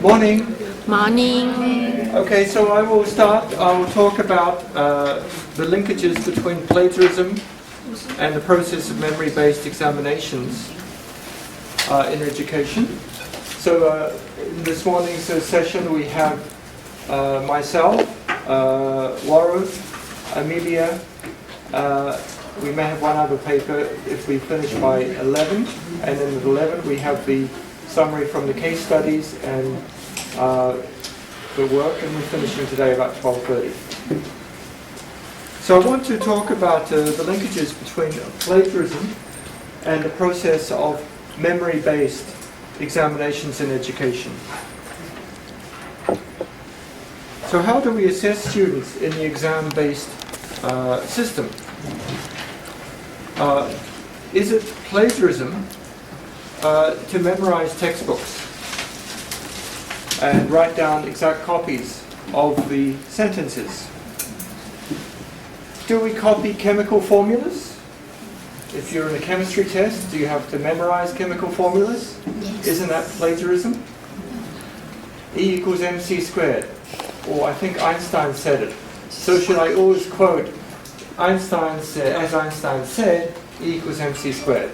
Morning. Morning. Okay, so I will start. I will talk about the linkages between plagiarism and the process of memory-based examinations in education. So in this morning's session we have myself, Laura, Amelia. We may have one other paper if we finish by 11, and then at 11 we have the summary from the case studies and the work, and we're finishing today about 12:30. So I want to talk about the linkages between plagiarism and the process of memory-based examinations in education. So how do we assess students in the exam-based system? Is it plagiarism to memorize textbooks and write down exact copies of the sentences? Do we copy chemical formulas? If you're in a chemistry test, do you have to memorize chemical formulas? Yes. Isn't that plagiarism? E equals mc squared. Or I think Einstein said it. So should I always quote Einstein said, as Einstein said, E equals mc squared?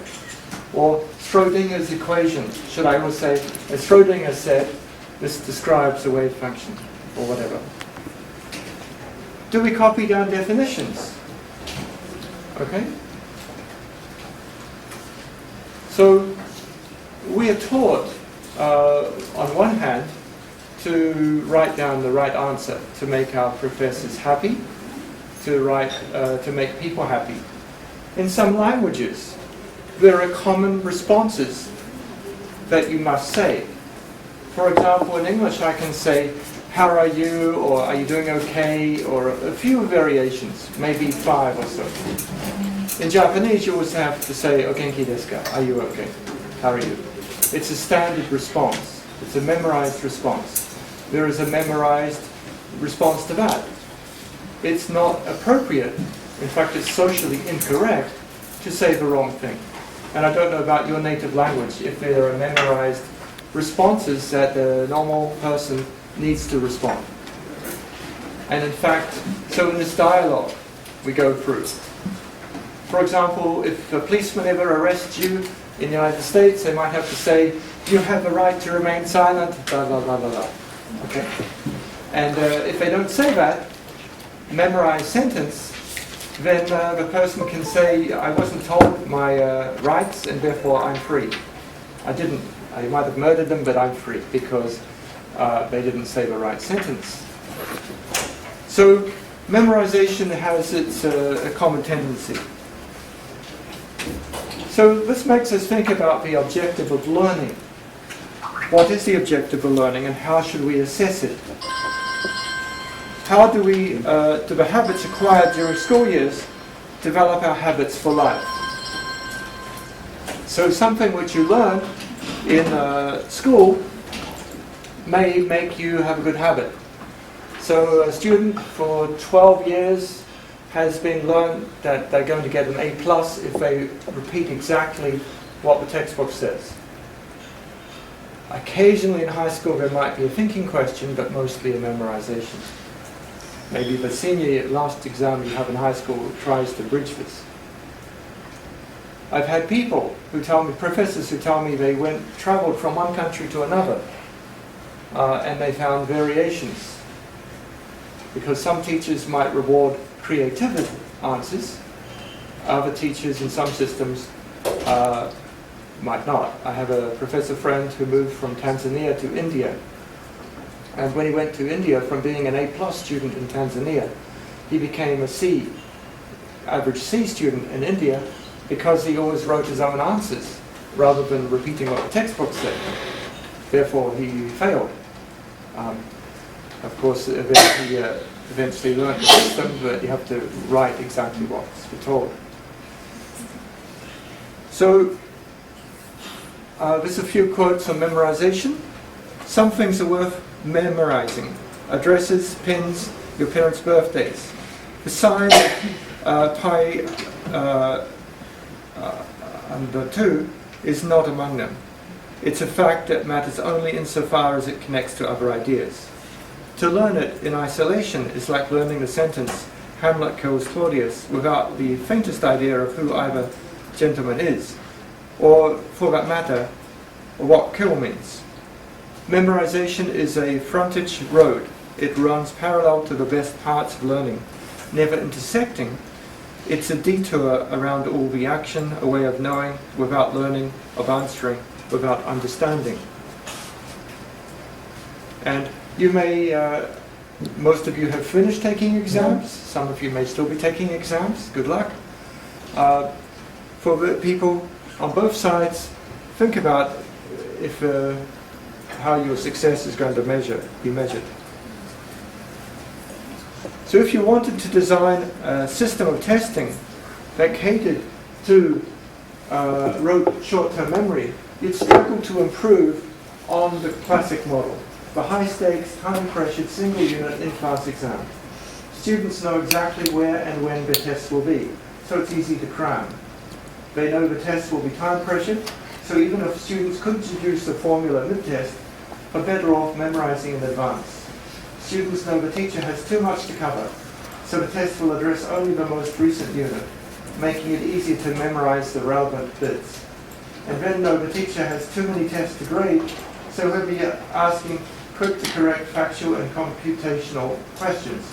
Or Schrodinger's equation. Should I always say, as Schrodinger said, this describes a wave function, or whatever? Do we copy down definitions? Okay? So we are taught, on one hand, to write down the right answer, to make our professors happy, to make people happy. In some languages, there are common responses that you must say. For example, in English I can say, how are you, or are you doing okay, or a few variations, maybe 5 or so. In Japanese you always have to say, o genki desu ka? Are you okay? How are you? It's a standard response. It's a memorized response. There is a memorized response to that. It's not appropriate, in fact it's socially incorrect, to say the wrong thing. And I don't know about your native language, if there are memorized responses that the normal person needs to respond. And in fact, so in this dialogue we go through. For example, if a policeman ever arrests you in the United States, they might have to say, you have the right to remain silent, blah, blah, blah, blah, blah. Okay? And if they don't say that, memorized sentence, then the person can say, I wasn't told my rights and therefore I'm free. I might have murdered them, but I'm free because they didn't say the right sentence. So memorization has its a common tendency. So this makes us think about the objective of learning. What is the objective of learning and how should we assess it? How do the habits acquired during school years develop our habits for life? So something which you learn in school may make you have a good habit. So a student for 12 years has been learned that they're going to get an A+ if they repeat exactly what the textbook says. Occasionally in high school there might be a thinking question, but mostly a memorization. Maybe the senior last exam you have in high school tries to bridge this. I've had people who tell me, professors who tell me they traveled from one country to another and they found variations. Because some teachers might reward creative answers, other teachers in some systems might not. I have a professor friend who moved from Tanzania to India. And when he went to India, from being an A+ student in Tanzania, he became a C, average C student in India, because he always wrote his own answers, rather than repeating what the textbook said. Therefore, he failed. Of course, he eventually learned the system, but you have to write exactly what's told. So, there's a few quotes on memorization. Some things are worth memorizing. Addresses, pins, your parents' birthdays. The sign pi under 2 is not among them. It's a fact that matters only insofar as it connects to other ideas. To learn it in isolation is like learning the sentence, Hamlet kills Claudius, without the faintest idea of who either gentleman is, or, for that matter, what kill means. Memorization is a frontage road. It runs parallel to the best parts of learning, never intersecting. It's a detour around all the action, a way of knowing without learning, of answering without understanding. And you may, most of you have finished taking exams. Some of you may still be taking exams. Good luck. For the people on both sides, think about if how your success is going to be measured. So if you wanted to design a system of testing that catered to rote short-term memory, you'd struggle to improve on the classic model, the high-stakes, time-pressured, single-unit in-class exam. Students know exactly where and when their tests will be, so it's easy to cram. They know the tests will be time-pressured, so even if students could deduce the formula mid-test, are better off memorizing in advance. Students know the teacher has too much to cover, so the test will address only the most recent unit, making it easier to memorize the relevant bits. And then know the teacher has too many tests to grade, so he'll be asking quick to correct factual and computational questions,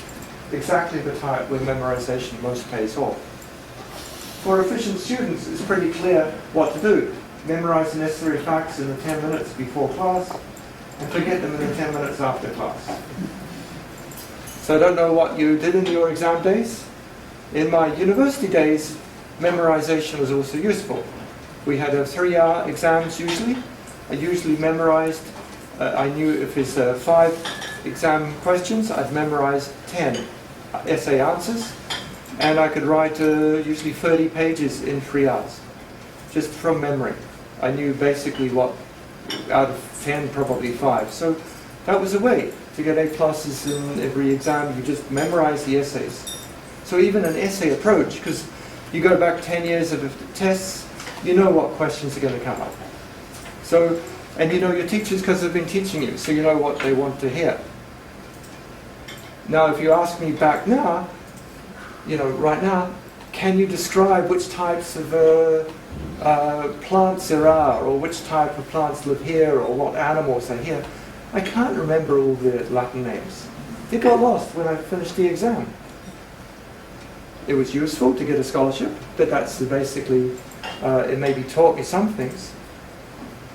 exactly the type where memorization most pays off. For efficient students, it's pretty clear what to do. Memorize the necessary facts in the 10 minutes before class, and forget them in the 10 minutes after class. So I don't know what you did in your exam days. In my university days, memorization was also useful. We had 3-hour exams usually. I usually memorized, I knew if there's 5 exam questions, I'd memorize 10 essay answers, and I could write usually 30 pages in 3 hours, just from memory. I knew basically what, out of 10, probably 5. So that was a way to get A+ in every exam. You just memorize the essays. So even an essay approach, because you go back 10 years of tests, you know what questions are going to come up. So, and you know your teachers because they've been teaching you, so you know what they want to hear. Now, if you ask me back now, right now, can you describe which types of plants there are, or which type of plants live here, or what animals are here? I can't remember all the Latin names. It got lost when I finished the exam. It was useful to get a scholarship, but that's basically, it maybe taught me some things.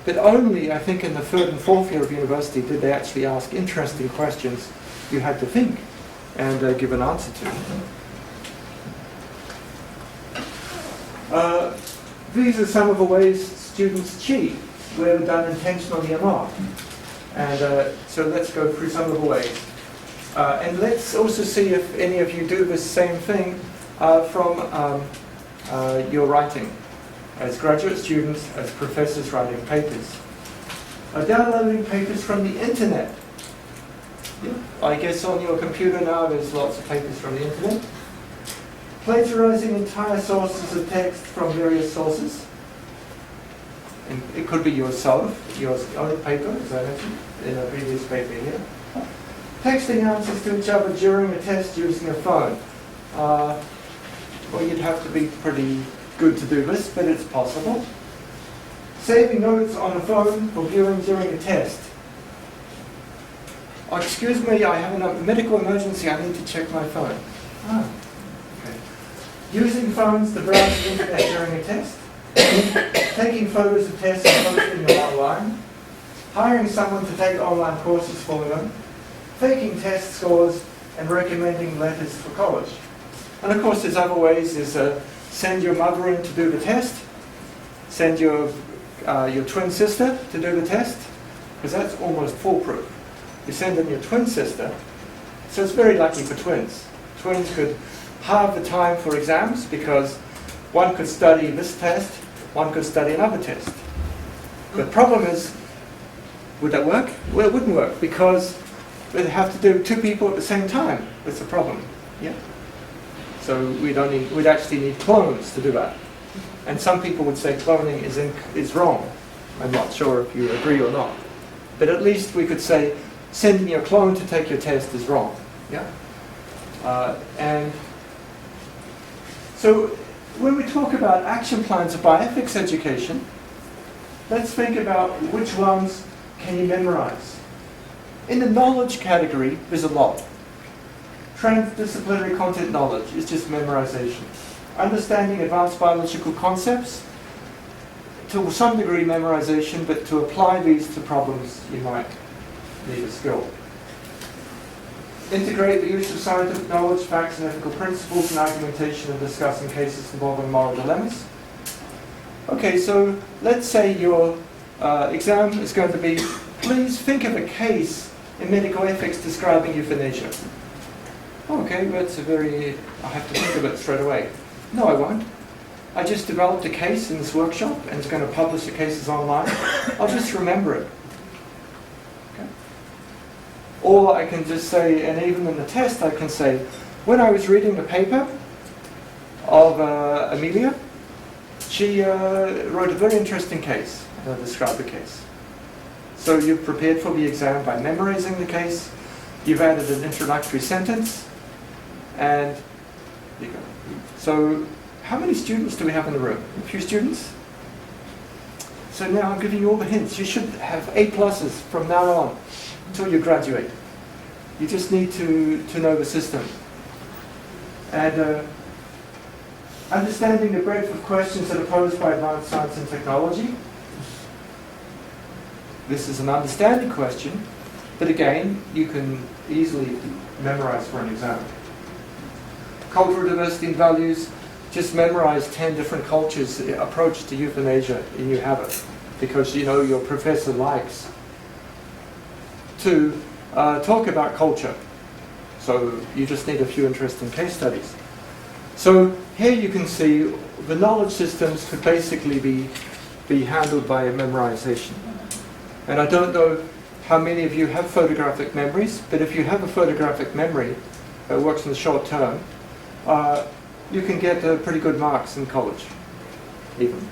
But only, I think, in the 3rd and 4th year of university did they actually ask interesting questions you had to think and give an answer to. These are some of the ways students cheat, whether done intentionally or not. And so let's go through some of the ways. And let's also see if any of you do the same thing from your writing, as graduate students, as professors writing papers. Downloading papers from the internet. Yeah. I guess on your computer now there's lots of papers from the internet. Plagiarizing entire sources of text from various sources. And it could be yourself, your own paper, as I mentioned in a previous paper here. Texting answers to each other during a test using a phone. Well, you'd have to be pretty good to do this, but it's possible. Saving notes on a phone for viewing during a test. Oh, excuse me, I have a medical emergency, I need to check my phone. Okay. Using phones to browse the internet during a test. Taking photos of tests and posting them online. Hiring someone to take online courses for them. Faking test scores and recommending letters for college. And of course there's other ways. There's send your mother in to do the test. Send your twin sister to do the test, because that's almost foolproof. You send in your twin sister, so it's very lucky for twins. Twins could halve the time for exams because one could study this test, one could study another test. The problem is, would that work? Well, it wouldn't work because we'd have to do 2 people at the same time. That's the problem. Yeah. So we'd actually need clones to do that. And some people would say cloning is wrong. I'm not sure if you agree or not. But at least we could say sending your clone to take your test is wrong. Yeah? And so when we talk about action plans of bioethics education, let's think about which ones can you memorize. In the knowledge category, there's a lot. Transdisciplinary content knowledge is just memorization. Understanding advanced biological concepts, to some degree memorization, but to apply these to problems you might need a skill. Integrate the use of scientific knowledge, facts and ethical principles in argumentation and discussing cases involving moral dilemmas. Okay, so let's say your exam is going to be, please think of a case in medical ethics describing euthanasia. Okay, that's a very, I have to think of it straight away. No, I won't. I just developed a case in this workshop and it's going to publish the cases online. I'll just remember it. Okay. Or I can just say, and even in the test I can say, when I was reading the paper of Amelia, she wrote a very interesting case, and I described the case. So you've prepared for the exam by memorizing the case, you've added an introductory sentence, and there you go. So how many students do we have in the room? A few students? So now I'm giving you all the hints. You should have A+ from now on until you graduate. You just need to know the system. And understanding the breadth of questions that are posed by advanced science and technology. This is an understanding question, but again, you can easily memorize for an exam. Cultural diversity and values, just memorize 10 different cultures' approach to euthanasia and you have it, because you know your professor likes to talk about culture. So you just need a few interesting case studies. So here you can see the knowledge systems could basically be handled by memorization. And I don't know how many of you have photographic memories, but if you have a photographic memory that works in the short term, you can get pretty good marks in college, even.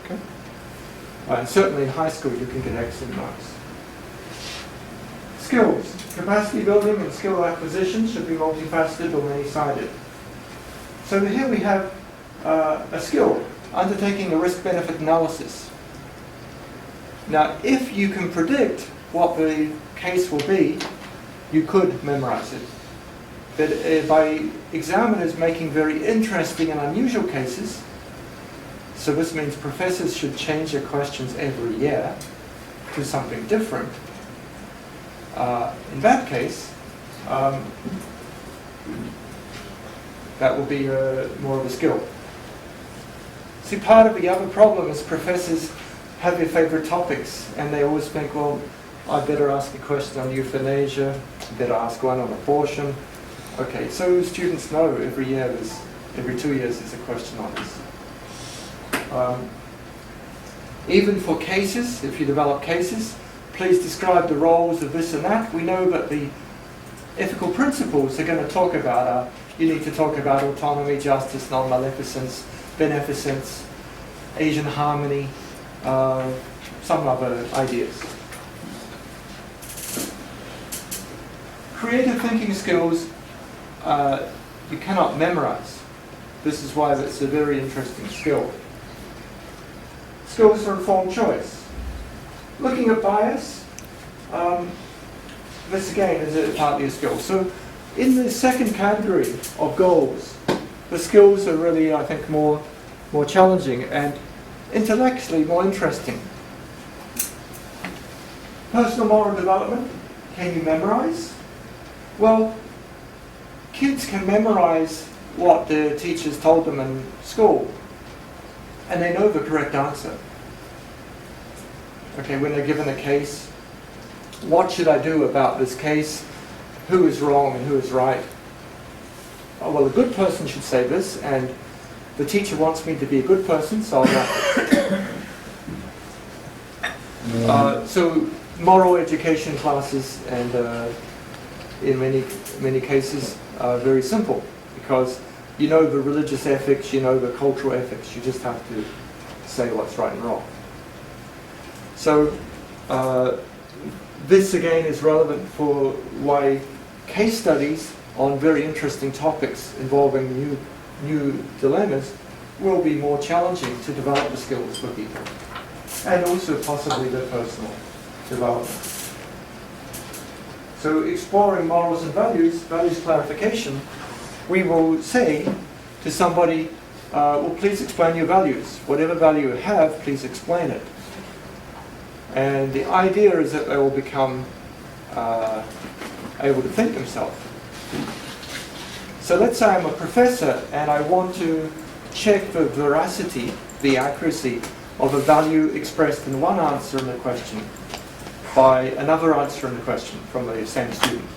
Okay? And certainly in high school you can get excellent marks. Skills. Capacity building and skill acquisition should be multifaceted or many-sided. So here we have a skill, undertaking a risk-benefit analysis. Now, if you can predict what the case will be, you could memorize it. But by examiners making very interesting and unusual cases, so this means professors should change their questions every year to something different. In that case, that will be more of a skill. See, part of the other problem is professors have their favorite topics and they always think, well, I better ask a question on euthanasia, I better ask one on abortion. Okay, so students know every 2 years there's a question on this. Even for cases, if you develop cases, please describe the roles of this and that. We know that the ethical principles they're going to talk about you need to talk about autonomy, justice, non-maleficence, beneficence, Asian harmony, some other ideas. Creative thinking skills you cannot memorize. This is why it's a very interesting skill. Skills for informed choice. Looking at bias, this again is partly a skill. So in the second category of goals, the skills are really, I think, more challenging and intellectually more interesting. Personal moral development, can you memorize? Well, kids can memorize what their teachers told them in school, and they know the correct answer. Okay, when they're given a case, what should I do about this case? Who is wrong and who is right? Oh, well, a good person should say this, and the teacher wants me to be a good person, so I'll write it. So moral education classes, and in many cases, are very simple, because you know the religious ethics, you know the cultural ethics, you just have to say what's right and wrong. So this again is relevant for why case studies on very interesting topics involving new dilemmas will be more challenging to develop the skills for people, and also possibly their personal development. So exploring morals and values clarification, we will say to somebody, well, please explain your values. Whatever value you have, please explain it. And the idea is that they will become able to think themselves. So let's say I'm a professor and I want to check the veracity, the accuracy of a value expressed in one answer in the question by another answer in the question from the same student.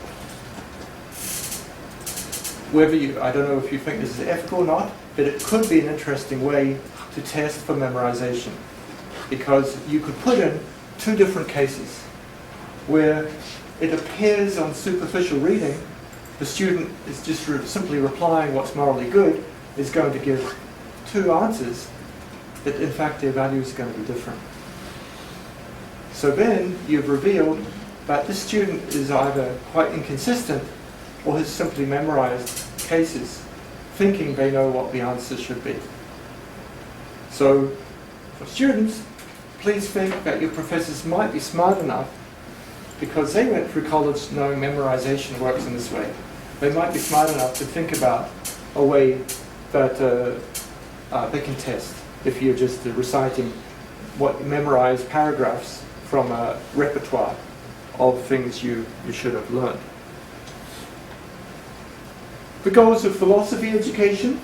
I don't know if you think this is ethical or not, but it could be an interesting way to test for memorization, because you could put in two different cases where it appears on superficial reading the student is just simply replying what's morally good, is going to give two answers, but in fact their value is going to be different. So then you've revealed that this student is either quite inconsistent or has simply memorized cases, thinking they know what the answer should be. So for students, please think that your professors might be smart enough, because they went through college knowing memorization works in this way. They might be smart enough to think about a way that they can test if you're just reciting memorized paragraphs from a repertoire of things you should have learned. The goals of philosophy education.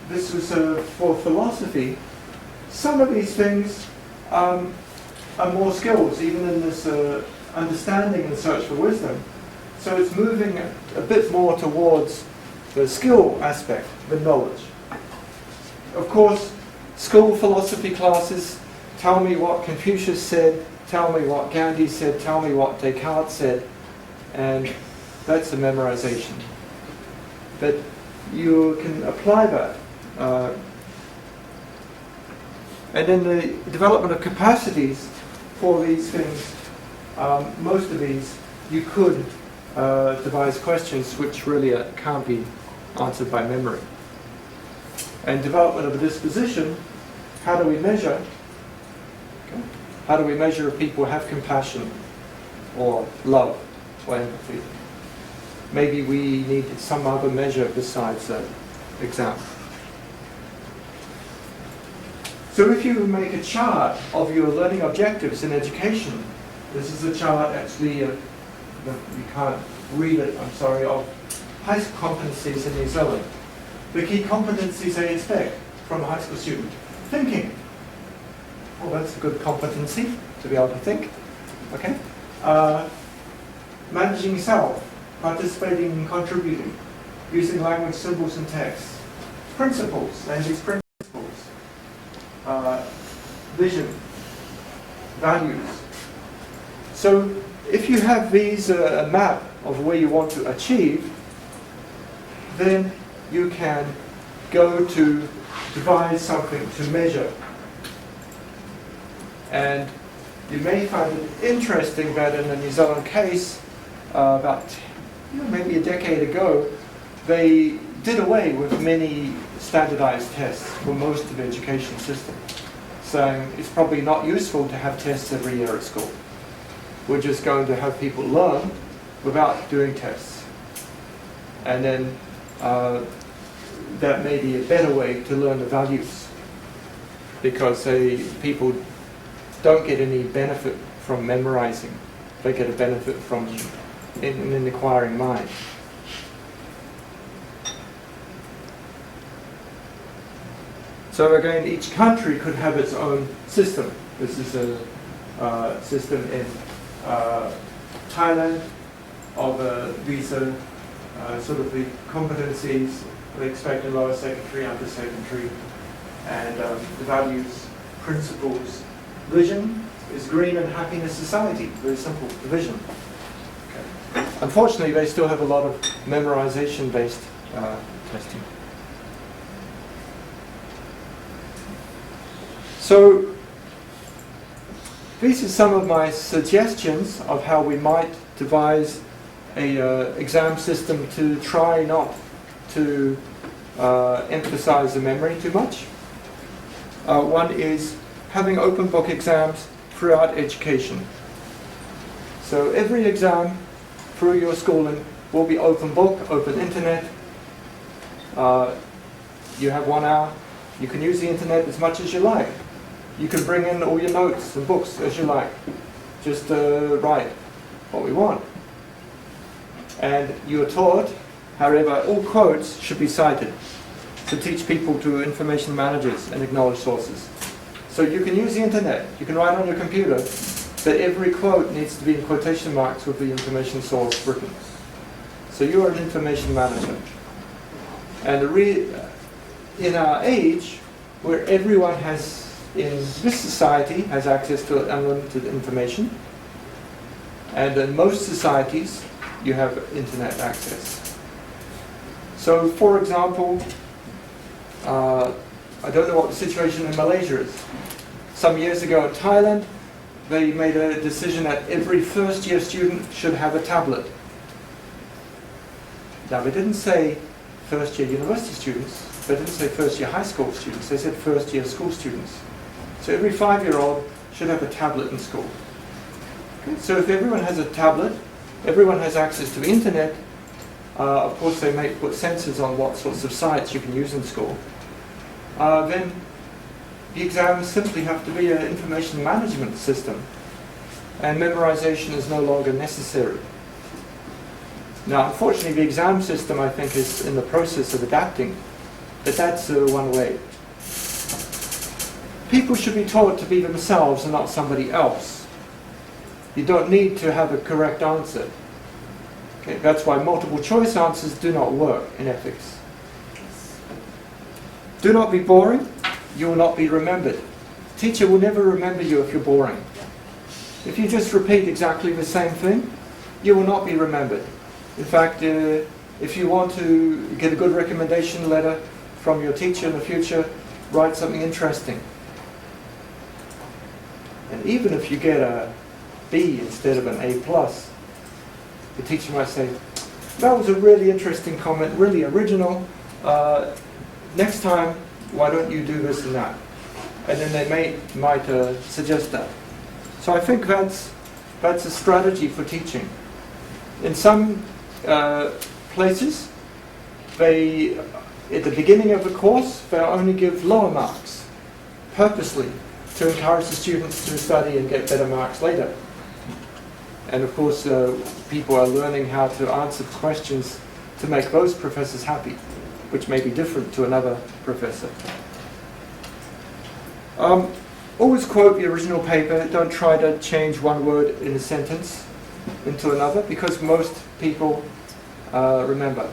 This was for philosophy. Some of these things are more skills, even in this understanding and search for wisdom. So it's moving a bit more towards the skill aspect, the knowledge. Of course, school philosophy classes tell me what Confucius said, tell me what Gandhi said, tell me what Descartes said, and that's a memorization. But you can apply that. And in the development of capacities for these things, most of these you could devise questions which really can't be answered by memory. And development of a disposition, how do we measure? Okay. How do we measure if people have compassion or love or empathy? Maybe we need some other measure besides the exam. So if you make a chart of your learning objectives in education, this is a chart actually, you can't read it, I'm sorry, of high school competencies in New Zealand. The key competencies they expect from a high school student. Thinking. Well, that's a good competency, to be able to think. Okay. Managing self, participating and contributing, using language, symbols and text. Principles, and these principles. Vision, values. So if you have these, a map of where you want to achieve, then you can go to devise something to measure. And you may find it interesting that in the New Zealand case, about maybe a decade ago, they did away with many standardized tests for most of the education system, saying it's probably not useful to have tests every year at school. We're just going to have people learn without doing tests. And then that may be a better way to learn the values, because people don't get any benefit from memorizing. They get a benefit from in an acquiring mind. So again, each country could have its own system. This is a system in Thailand of these sort of the competencies we expect in lower secondary, upper secondary, and the values, principles. Vision is green and happiness society. Very simple, the vision. Okay. Unfortunately, they still have a lot of memorization-based testing. So these are some of my suggestions of how we might devise a exam system to try not to emphasize the memory too much. One is having open book exams throughout education. So every exam through your schooling will be open book, open internet. You have 1 hour. You can use the internet as much as you like. You can bring in all your notes and books as you like. Just write what we want. And you're taught, however, all quotes should be cited to teach people to information managers and acknowledge sources. So you can use the internet, you can write on your computer, but every quote needs to be in quotation marks with the information source written. So you are an information manager. And in our age, where everyone has, in this society, has access to unlimited information, and in most societies, you have internet access. So, for example, I don't know what the situation in Malaysia is. Some years ago in Thailand, they made a decision that every first-year student should have a tablet. Now, they didn't say first-year university students. They didn't say first-year high school students. They said first-year school students. So every 5-year-old should have a tablet in school. Okay? So if everyone has a tablet, everyone has access to the internet. Of course, they may put censors on what sorts of sites you can use in school. Then the exams simply have to be an information management system, and memorization is no longer necessary. Now, unfortunately, the exam system, I think, is in the process of adapting, but that's one way. People should be taught to be themselves and not somebody else. You don't need to have a correct answer. Okay, that's why multiple choice answers do not work in ethics. Do not be boring, you will not be remembered. Teacher will never remember you if you're boring. If you just repeat exactly the same thing, you will not be remembered. In fact, if you want to get a good recommendation letter from your teacher in the future, write something interesting. And even if you get a B instead of an A+, the teacher might say, that was a really interesting comment, really original. Next time, why don't you do this and that? And then they might suggest that. So I think that's a strategy for teaching. In some places, at the beginning of the course, they only give lower marks, purposely, to encourage the students to study and get better marks later. And of course, people are learning how to answer questions to make those professors happy, which may be different to another professor. Always quote the original paper. Don't try to change one word in a sentence into another, because most people remember.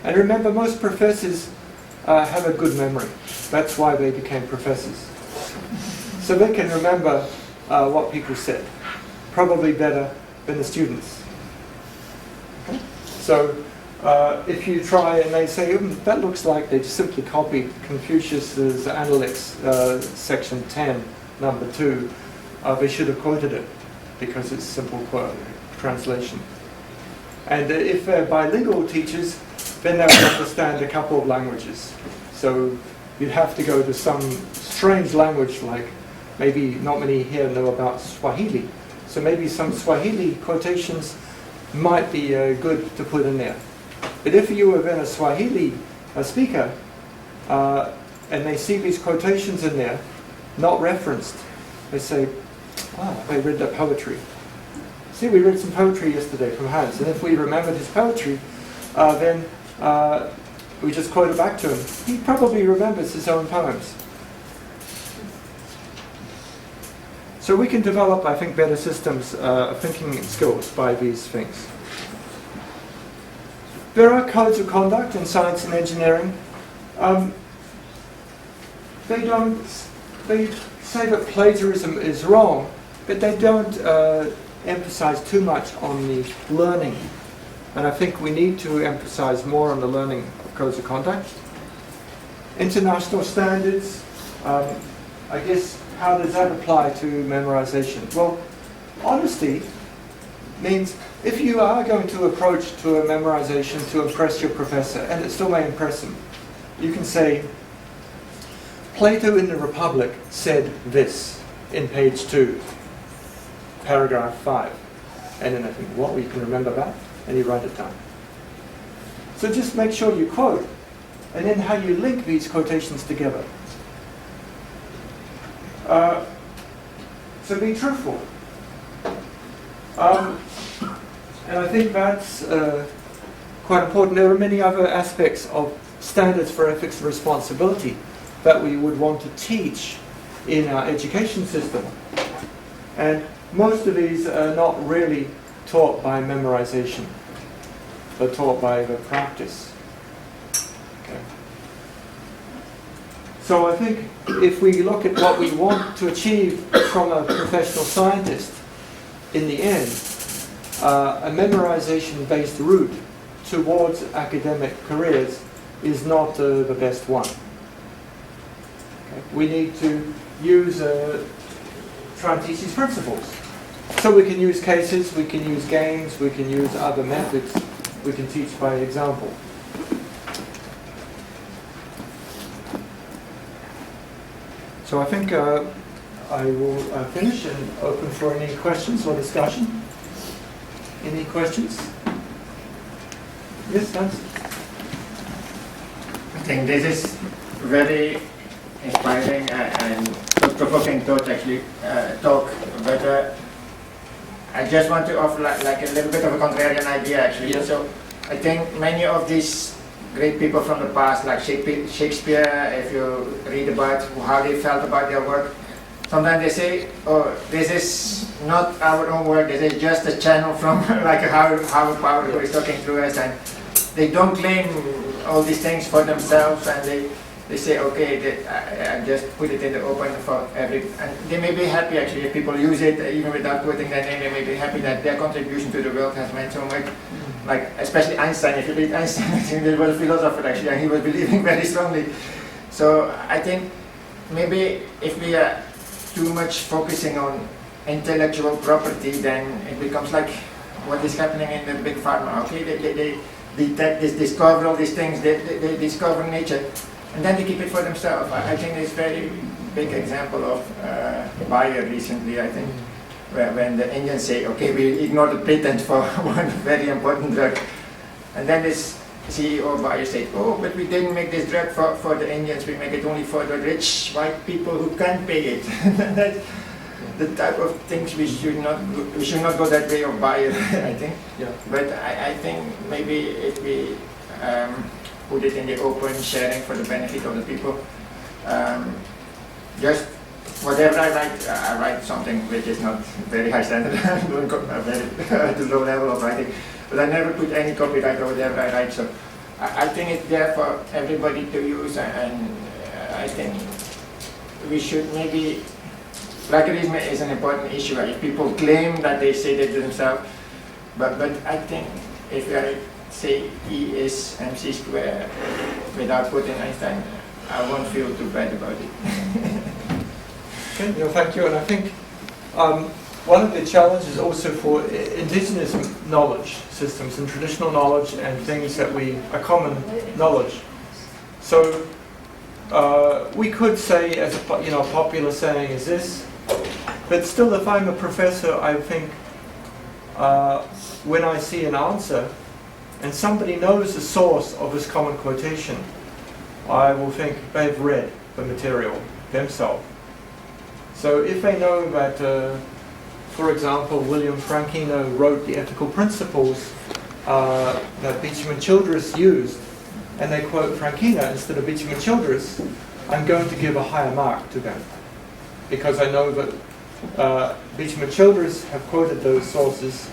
And remember, most professors have a good memory. That's why they became professors. So they can remember what people said, probably better than the students. Okay? So if you try and they say, that looks like they just simply copied Confucius's Analects, section 10, number 2, they should have quoted it, because it's simple translation. And if they're bilingual teachers, then they will understand a couple of languages. So you'd have to go to some strange language, like maybe not many here know about Swahili. So maybe some Swahili quotations might be good to put in there. But if you were then a Swahili speaker, and they see these quotations in there, not referenced, they say, they read the poetry. See, we read some poetry yesterday from Hans, and if we remembered his poetry, then we just quote it back to him. He probably remembers his own poems. So we can develop, I think, better systems of thinking skills by these things. There are codes of conduct in science and engineering. They say that plagiarism is wrong, but they don't emphasize too much on the learning. And I think we need to emphasize more on the learning of codes of conduct. International standards, I guess how does that apply to memorization? Well, honesty means if you are going to approach to a memorization to impress your professor, and it still may impress him, you can say, Plato in the Republic said this in page 2, paragraph 5. And then I think, what, you can remember that? And you write it down. So just make sure you quote, and then how you link these quotations together. So be truthful. And I think that's quite important. There are many other aspects of standards for ethics and responsibility that we would want to teach in our education system. And most of these are not really taught by memorization, but taught by the practice. Okay. So I think if we look at what we want to achieve from a professional scientist, in the end, a memorization-based route towards academic careers is not the best one. Okay. We need to use, try and teach these principles. So we can use cases, we can use games, we can use other methods, we can teach by example. So I think I will finish and open for any questions or discussion. Any questions? Yes, Hans? I think this is very inspiring and provoking thought, actually, talk. But I just want to offer like a little bit of a contrarian idea, actually. Yes. So I think many of these great people from the past, like Shakespeare, if you read about how they felt about their work, sometimes they say, oh, this is not our own work, this is just a channel from like a higher power who is talking through us, and they don't claim all these things for themselves, and they say, okay, I just put it in the open for and they may be happy actually if people use it, even without quoting their name, they may be happy that their contribution to the world has meant so much. Like, especially Einstein, if you read Einstein, I think he was a philosopher actually, and he was believing very strongly. So I think maybe if we are too much focusing on intellectual property, then it becomes like what is happening in the big pharma. Okay, they detect this, discover all these things, they discover nature, and then they keep it for themselves. I think there's a very big example of Bayer recently, I think, when the Indians say, okay, we ignore the patent for one very important drug, and then this CEO of Bayer said, oh, but we didn't make this drug for the Indians, we make it only for the rich white people who can't pay it. That's the type of things we should not go that way of Bayer, I think. Yeah. But I think maybe if we put it in the open, sharing for the benefit of the people, just whatever I write something which is not very high standard, very low level of writing, but I never put any copyright or whatever I write. So I think it's there for everybody to use, and I think we should maybe, plagiarism is an important issue. If people claim that they say that themselves, but I think if I say E is MC squared without putting Einstein, I won't feel too bad about it. Okay, no, thank you. And I think one of the challenges also for indigenous knowledge systems and traditional knowledge and things that are common knowledge. So we could say, as a popular saying is this, but still, if I'm a professor, I think when I see an answer and somebody knows the source of this common quotation, I will think they've read the material themselves. So if they know that, for example, William Frankino wrote the ethical principles that Beecham and Childress used, and they quote Frankino instead of Beecham and Childress, I'm going to give a higher mark to them, because I know that Beecham and Childress have quoted those sources,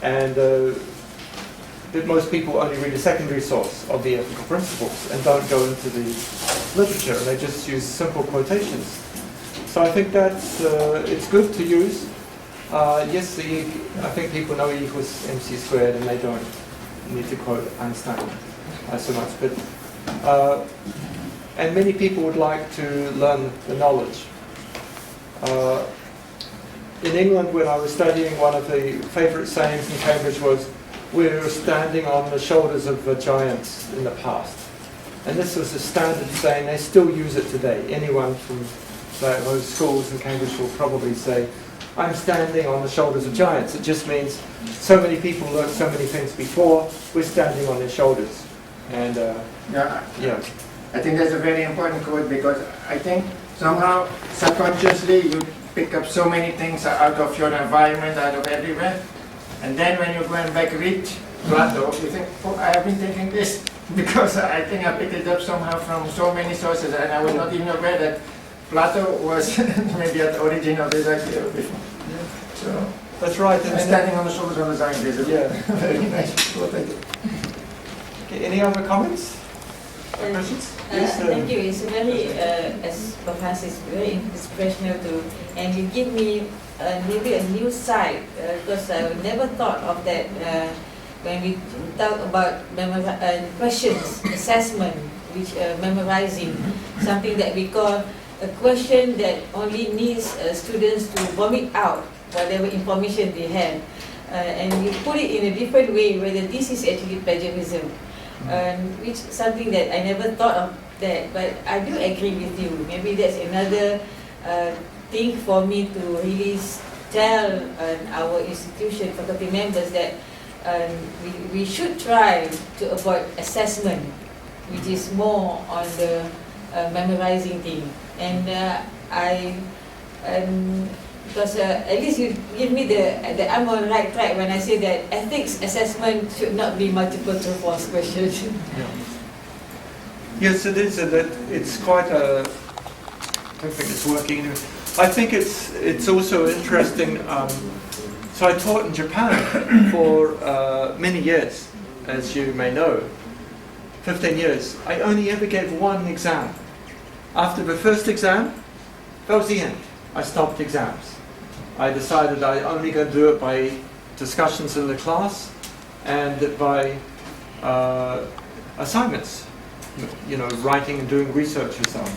and that most people only read a secondary source of the ethical principles and don't go into the literature, and they just use simple quotations. So I think that's it's good to use. Yes, I think people know E equals MC squared, and they don't need to quote Einstein so much. But and many people would like to learn the knowledge. In England, when I was studying, one of the favourite sayings in Cambridge was, "We're standing on the shoulders of the giants in the past." And this was a standard saying. They still use it today. Anyone from those schools in Cambridge will probably say, "I'm standing on the shoulders of giants." It just means so many people learned so many things before, we're standing on their shoulders. And yeah. I think that's a very important quote, because I think somehow subconsciously you pick up so many things out of your environment, out of everywhere, and then when you go and back read Plato, you think, oh, I have been thinking this because I think I picked it up somehow from so many sources, and I was not even aware that Plato was maybe at the origin of this idea before. Yeah. So that's right. And standing on the shoulders of the giants. Yeah, very nice. Well, thank you. Okay, any other comments? Questions? Yes, thank you. It's very, as Prof. Hans is very inspirational too, and you give me maybe a new side, because I never thought of that when we talk about questions, assessment, which memorizing, something that we call a question that only needs students to vomit out whatever information they have, and you put it in a different way, whether this is actually plagiarism. Which something that I never thought of that, but I do agree with you. Maybe that's another thing for me to really tell our institution, faculty members, that we should try to avoid assessment, which is more on the memorizing thing. And because at least you give me the I'm on the right track when I say that ethics assessment should not be multiple true false questions. Yeah. Yes, it is. It's quite a. I don't think it's working. I think it's also interesting. So I taught in Japan for many years, as you may know, 15 years. I only ever gave one exam. After the first exam, that was the end. I stopped exams. I decided I only going to do it by discussions in the class and by assignments, writing and doing research and so on.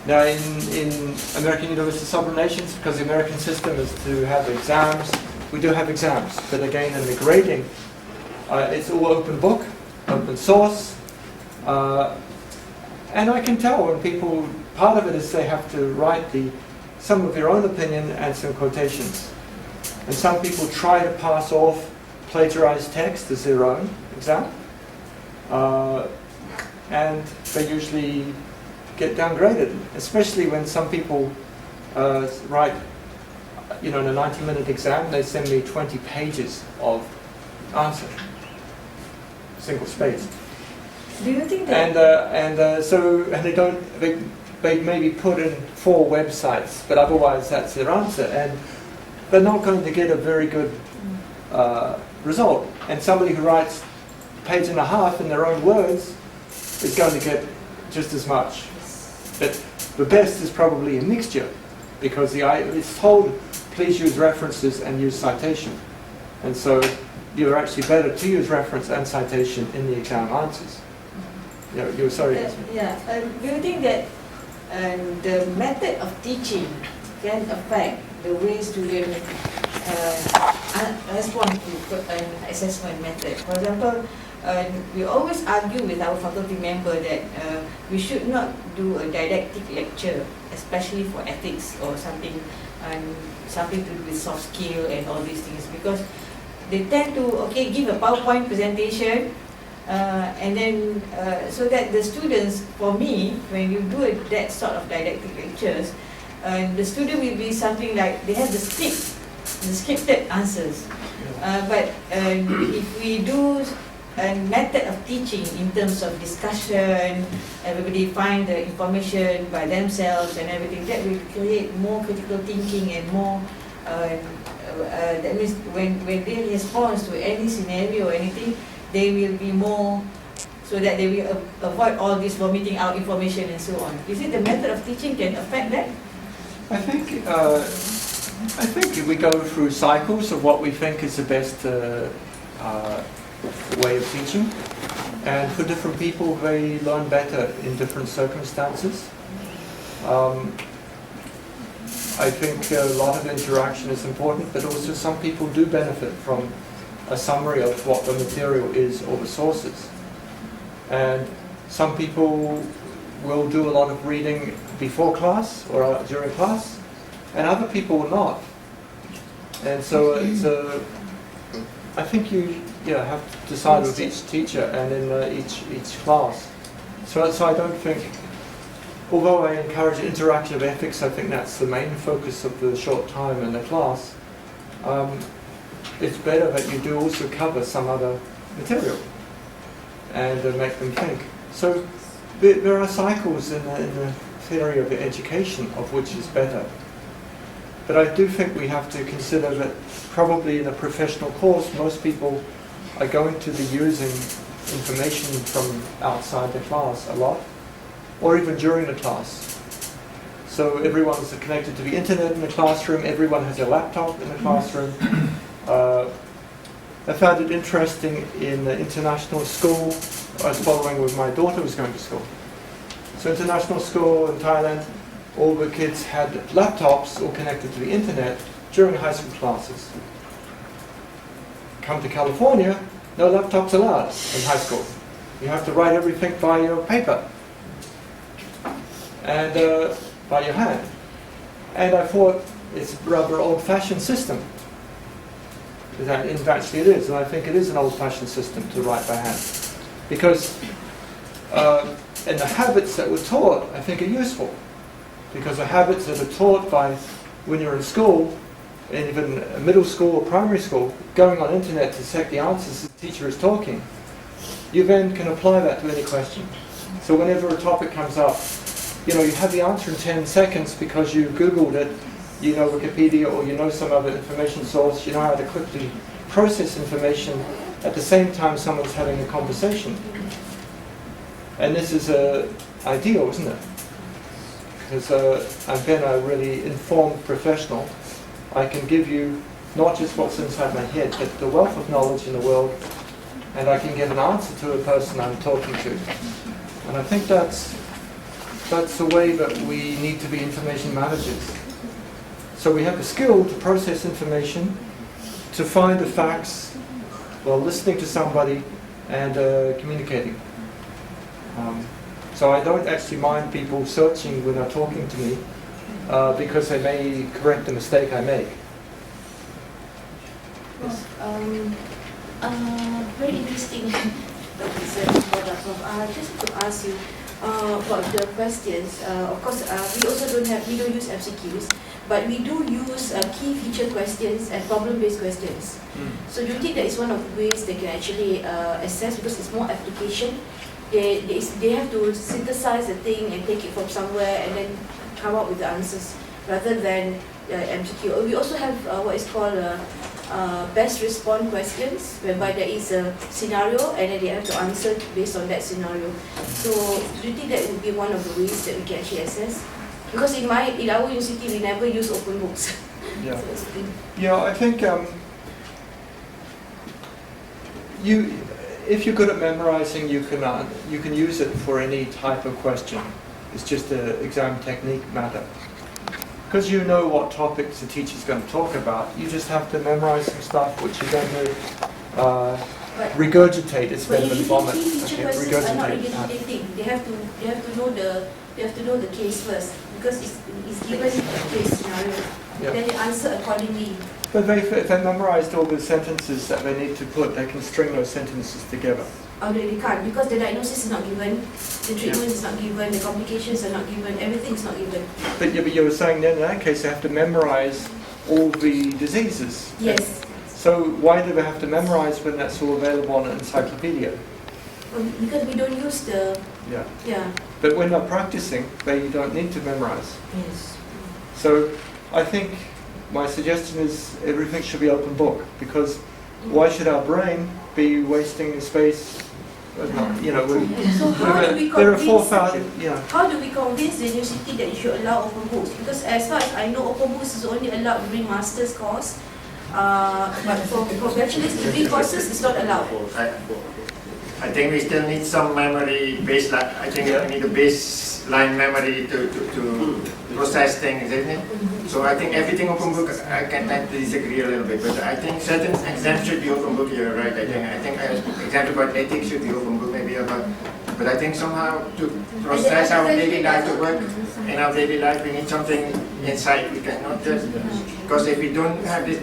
Now in American University Subordinations, because the American system is to have exams, we do have exams, but again in the grading, it's all open book, open source, and I can tell when people, part of it is they have to write some of their own opinion and some quotations. And some people try to pass off plagiarized text as their own exam. And they usually get downgraded, especially when some people write, in a 90-minute exam, they send me 20 pages of answer, single-spaced. Do you think that? And they maybe put in 4 websites, but otherwise that's their answer, and they're not going to get a very good result. And somebody who writes a page and a half in their own words is going to get just as much. But the best is probably a mixture, because it's told, please use references and use citation. And so you're actually better to use reference and citation in the exam answers. You're sorry. Do you think that the method of teaching can affect the way students respond to an assessment method? For example, we always argue with our faculty member that we should not do a didactic lecture, especially for ethics or something to do with soft skill and all these things, because they tend to give a PowerPoint presentation. And then, so that the students, for me, when you do that sort of didactic lectures, the student will be something like, they have the scripted answers. But if we do a method of teaching in terms of discussion, everybody find the information by themselves and everything, that will create more critical thinking and more, that means when they respond to any scenario or anything, they will be more, so that they will avoid all this vomiting out information and so on. Is it the method of teaching can affect that? I think we go through cycles of what we think is the best way of teaching, and for different people they learn better in different circumstances. I think a lot of interaction is important, but also some people do benefit from a summary of what the material is or the sources. And some people will do a lot of reading before class or during class, and other people will not. And so it's I think you have to decide with each teacher and in each class. So I don't think, although I encourage interactive ethics, I think that's the main focus of the short time in the class. It's better that you do also cover some other material and make them think. So there are cycles in the theory of education of which is better. But I do think we have to consider that probably in a professional course, most people are going to be using information from outside the class a lot, or even during the class. So everyone's connected to the internet in the classroom, everyone has a laptop in the classroom. I found it interesting in the international school I was following when my daughter was going to school. So international school in Thailand, all the kids had laptops all connected to the internet during high school classes. Come to California, no laptops allowed in high school. You have to write everything by your paper and by your hand. And I thought it's a rather old-fashioned system. Actually it is, and I think it is an old-fashioned system to write by hand. Because and the habits that were taught, I think, are useful. Because the habits that are taught by when you're in school, and even middle school or primary school, going on internet to check the answers the teacher is talking, you then can apply that to any question. So whenever a topic comes up, you have the answer in 10 seconds because you Googled it, you know Wikipedia or you know some other information source, you know how to quickly process information at the same time someone's having a conversation. And this is ideal, isn't it? Because I've been a really informed professional. I can give you not just what's inside my head, but the wealth of knowledge in the world, and I can give an answer to a person I'm talking to. And I think that's the way that we need to be information managers. So we have the skill to process information, to find the facts, while listening to somebody and communicating. So I don't actually mind people searching when they're talking to me because they may correct the mistake I make. Yes. Very interesting. Just to ask you about the questions. Of course, we don't use MCQs, but we do use key feature questions and problem-based questions. So do you think that is one of the ways they can actually assess, because it's more application? They have to synthesize the thing and take it from somewhere and then come up with the answers rather than MCQ. We also have what is called best response questions, whereby there is a scenario and then they have to answer based on that scenario. So do you think that would be one of the ways that we can actually assess? Because in our university we never use open books. Yeah. So it's been Yeah, I think if you're good at memorizing, you can use it for any type of question. It's just an exam technique matter. Because you know what topics the teacher's going to talk about, you just have to memorize some stuff which you're going to regurgitate. It's better than vomit. Teacher questions are not regurgitating. They have to know the case first, because it's given a case scenario. Yeah. Then they answer accordingly. But if they memorized all the sentences that they need to put, they can string those sentences together. Oh, they can't, because the diagnosis is not given, the treatment is not given, the complications are not given, everything is not given. But you were saying then in that case they have to memorize all the diseases. Yes. So why do they have to memorize when that's all available on an encyclopedia? Well, because we don't use the... Yeah. Yeah. But when they're practicing, they don't need to memorize. Yes. So I think my suggestion is everything should be open book, because why should our brain be wasting space? So how do we there are convince? 4,000. Yeah. How do we convince the university that you should allow open books? Because as far as I know, open books is only allowed during master's course, But for bachelor's degree courses, it's not allowed. I think we still need some memory baseline. I think we need a baseline memory to process things, isn't it? So I think everything open book, I can tend to disagree a little bit, but I think certain exams should be open book. You're right. I think exams about ethics should be open book, maybe about. But I think somehow to process our daily life, to work in our daily life, we need something inside. We cannot just, because if we don't have this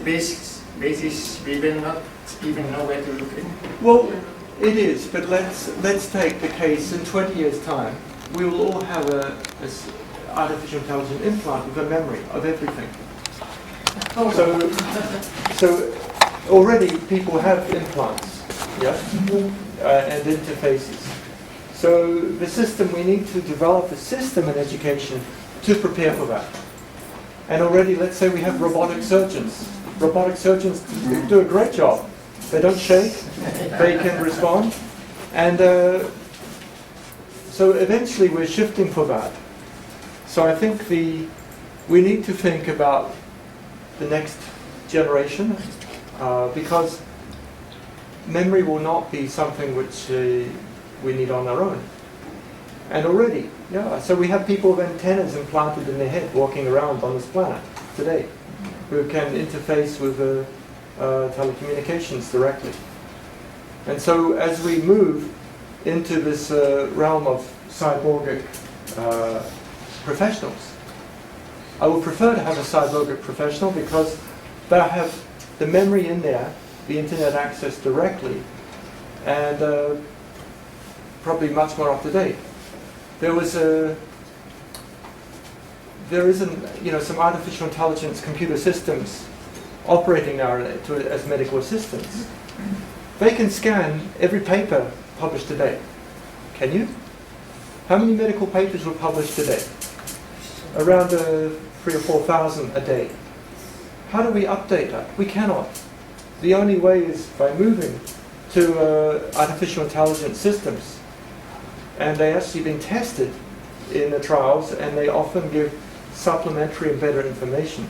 basis, we will not even know where to look in. Well, it is, but let's take the case in 20 years' time. We will all have a artificial intelligence implant with a memory of everything. So already people have implants, and interfaces. So the system, we need to develop a system in education to prepare for that. And already, let's say we have robotic surgeons. Robotic surgeons do a great job. They don't shake, they can respond. And so eventually we're shifting for that. So I think we need to think about the next generation because memory will not be something which we need on our own. And already, so we have people with antennas implanted in their head walking around on this planet today who can interface with telecommunications directly. And so as we move into this realm of cyborgic professionals, I would prefer to have a cyborgic professional because they have the memory in there, the internet access directly, and probably much more up to date. There isn't, some artificial intelligence computer systems operating now as medical assistants. They can scan every paper published today. Can you? How many medical papers were published today? Around 3,000 or 4,000 a day. How do we update that? We cannot. The only way is by moving to artificial intelligence systems. And they're actually being tested in the trials, and they often give supplementary and better information.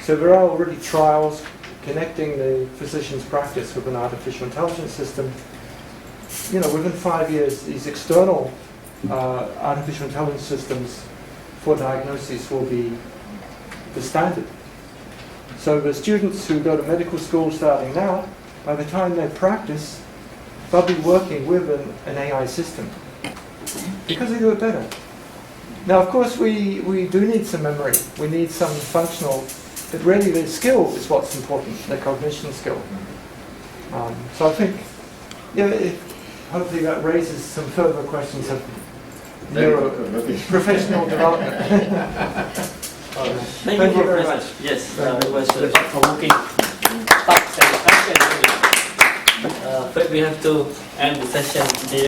So there are already trials connecting the physician's practice with an artificial intelligence system. Within 5 years, these external artificial intelligence systems for diagnosis will be the standard. So the students who go to medical school starting now, by the time they practice, they'll be working with an AI system because they do it better. Now, of course, we do need some memory. We need some functional, but really the skill is what's important, the cognition skill. So I think, hopefully that raises some further questions of professional development. Thank you very much. Yes, it was a provoking thoughts and questions. But we have to end the session here.